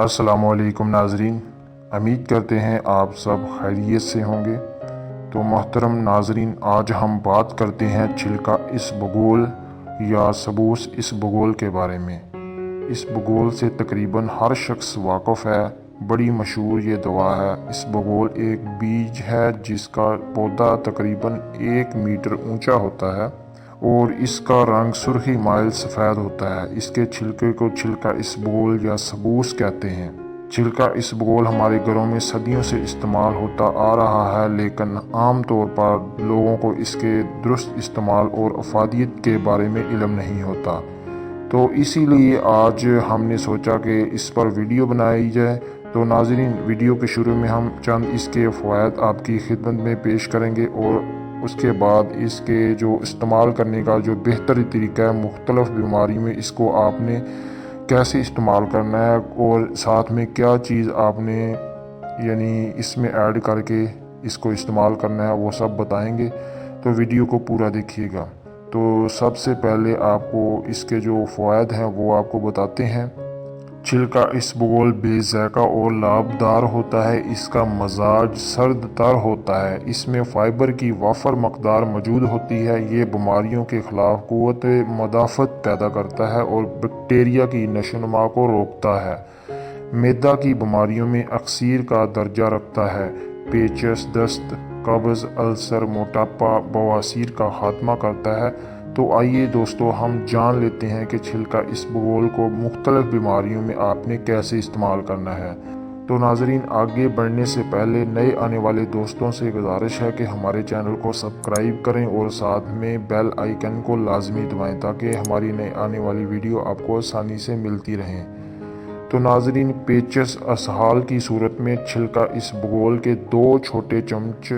السلام علیکم ناظرین، امید کرتے ہیں آپ سب خیریت سے ہوں گے۔ تو محترم ناظرین، آج ہم بات کرتے ہیں چھلکا اسبگول یا سبوس اسبگول کے بارے میں۔ اسبگول سے تقریباً ہر شخص واقف ہے، بڑی مشہور یہ دوا ہے۔ اسبگول ایک بیج ہے جس کا پودا تقریباً 1 میٹر اونچا ہوتا ہے اور اس کا رنگ سرخی مائل سفید ہوتا ہے۔ اس کے چھلکے کو چھلکا اسبگول یا سبوس کہتے ہیں۔ چھلکا اسبگول ہمارے گھروں میں صدیوں سے استعمال ہوتا آ رہا ہے، لیکن عام طور پر لوگوں کو اس کے درست استعمال اور افادیت کے بارے میں علم نہیں ہوتا۔ تو اسی لیے آج ہم نے سوچا کہ اس پر ویڈیو بنائی جائے۔ تو ناظرین، ویڈیو کے شروع میں ہم چند اس کے فوائد آپ کی خدمت میں پیش کریں گے اور اس کے بعد اس کے جو استعمال کرنے کا جو بہتر طریقہ ہے، مختلف بیماری میں اس کو آپ نے کیسے استعمال کرنا ہے اور ساتھ میں کیا چیز آپ نے اس میں ایڈ کر کے اس کو استعمال کرنا ہے، وہ سب بتائیں گے۔ تو ویڈیو کو پورا دیکھیے گا۔ تو سب سے پہلے آپ کو اس کے جو فوائد ہیں وہ آپ کو بتاتے ہیں۔ چھلکا اسبگول بے ذائقہ اور لابدار ہوتا ہے۔ اس کا مزاج سرد تر ہوتا ہے۔ اس میں فائبر کی وافر مقدار موجود ہوتی ہے۔ یہ بیماریوں کے خلاف قوت مدافعت پیدا کرتا ہے اور بیکٹیریا کی نشو و نما کو روکتا ہے۔ معدہ کی بیماریوں میں اکثیر کا درجہ رکھتا ہے۔ پیچس، دست، قبض، السر، موٹاپا، بواسیر کا خاتمہ کرتا ہے۔ تو آئیے دوستو، ہم جان لیتے ہیں کہ چھلکا اسبگول کو مختلف بیماریوں میں آپ نے کیسے استعمال کرنا ہے۔ تو ناظرین، آگے بڑھنے سے پہلے نئے آنے والے دوستوں سے گزارش ہے کہ ہمارے چینل کو سبسکرائب کریں اور ساتھ میں بیل آئیکن کو لازمی دبائیں تاکہ ہماری نئے آنے والی ویڈیو آپ کو آسانی سے ملتی رہیں۔ تو ناظرین، پیچس اسہال کی صورت میں چھلکا اسبگول کے 2 چھوٹے چمچ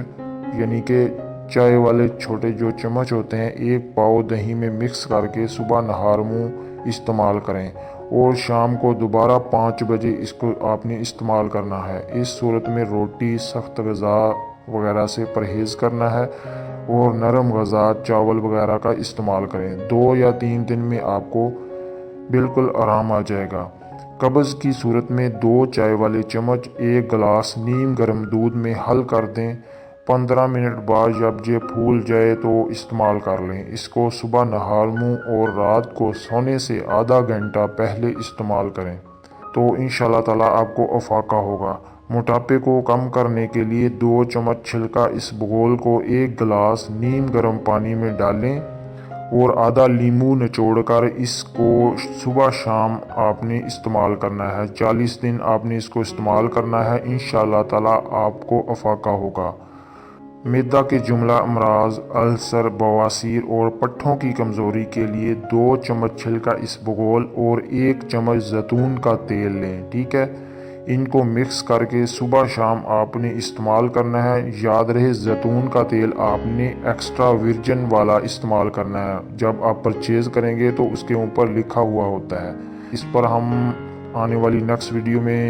کہ چائے والے چھوٹے جو چمچ ہوتے ہیں، 1 پاؤ دہی میں مکس کر کے صبح نہار منہ استعمال کریں اور شام کو دوبارہ 5 بجے اس کو آپ نے استعمال کرنا ہے۔ اس صورت میں روٹی، سخت غذا وغیرہ سے پرہیز کرنا ہے اور نرم غذا، چاول وغیرہ کا استعمال کریں۔ 2 یا 3 دن میں آپ کو بالکل آرام آ جائے گا۔ قبض کی صورت میں 2 چائے والے چمچ 1 گلاس نیم گرم دودھ میں حل کر دیں۔ 15 منٹ بعد جب یہ پھول جائے تو استعمال کر لیں۔ اس کو صبح نہار منہ اور رات کو سونے سے آدھا گھنٹہ پہلے استعمال کریں تو انشاءاللہ تعالی آپ کو افاقہ ہوگا۔ موٹاپے کو کم کرنے کے لیے 2 چمچ چھلکا اسبگول کو 1 گلاس نیم گرم پانی میں ڈالیں اور آدھا لیموں نچوڑ کر اس کو صبح شام آپ نے استعمال کرنا ہے۔ 40 دن آپ نے اس کو استعمال کرنا ہے، انشاءاللہ تعالی آپ کو افاقہ ہوگا۔ معدہ کے جملہ امراض، السر، بواسیر اور پٹھوں کی کمزوری کے لیے 2 چمچ چھلکا اسبگول اور 1 چمچ زیتون کا تیل لیں، ٹھیک ہے۔ ان کو مکس کر کے صبح شام آپ نے استعمال کرنا ہے۔ یاد رہے، زیتون کا تیل آپ نے ایکسٹرا ورجن والا استعمال کرنا ہے۔ جب آپ پرچیز کریں گے تو اس کے اوپر لکھا ہوا ہوتا ہے۔ اس پر ہم آنے والی نیکسٹ ویڈیو میں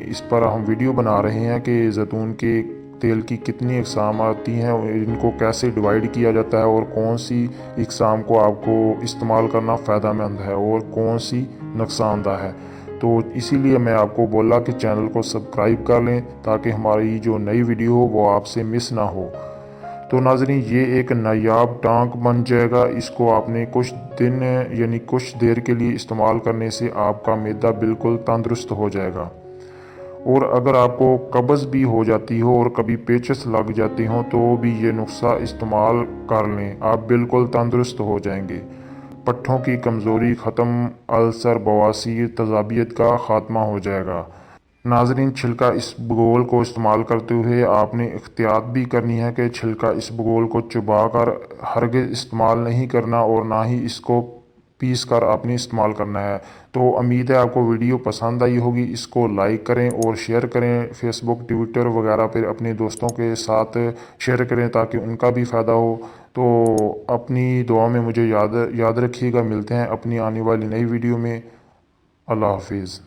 اس پر ہم ویڈیو بنا رہے ہیں کہ زیتون کے تیل کی کتنی اقسام آتی ہیں، ان کو کیسے ڈیوائیڈ کیا جاتا ہے اور کون سی اقسام کو آپ کو استعمال کرنا فائدہ مند ہے اور کون سی نقصان دہ ہے۔ تو اسی لیے میں آپ کو بولا کہ چینل کو سبسکرائب کر لیں تاکہ ہماری جو نئی ویڈیو ہو وہ آپ سے مس نہ ہو۔ تو ناظرین، یہ ایک نایاب ٹانک بن جائے گا۔ اس کو آپ نے کچھ دن کچھ دیر کے لیے استعمال کرنے سے آپ کا معدہ بالکل تندرست ہو جائے گا۔ اور اگر آپ کو قبض بھی ہو جاتی ہو اور کبھی پیچس لگ جاتی ہوں تو بھی یہ نسخہ استعمال کر لیں، آپ بالکل تندرست ہو جائیں گے۔ پٹھوں کی کمزوری ختم، السر، بواسیر، تیزابیت کا خاتمہ ہو جائے گا۔ ناظرین، چھلکا اسبگول کو استعمال کرتے ہوئے آپ نے احتیاط بھی کرنی ہے کہ چھلکا اسبگول کو چبا کر ہرگز استعمال نہیں کرنا اور نہ ہی اس کو پیس کر آپ نے استعمال کرنا ہے۔ تو امید ہے آپ کو ویڈیو پسند آئی ہوگی۔ اس کو لائک کریں اور شیئر کریں، فیس بک، ٹویٹر وغیرہ پہ اپنے دوستوں کے ساتھ شیئر کریں تاکہ ان کا بھی فائدہ ہو۔ تو اپنی دعا میں مجھے یاد رکھیے گا۔ ملتے ہیں اپنی آنے والی نئی ویڈیو میں۔ اللہ حافظ۔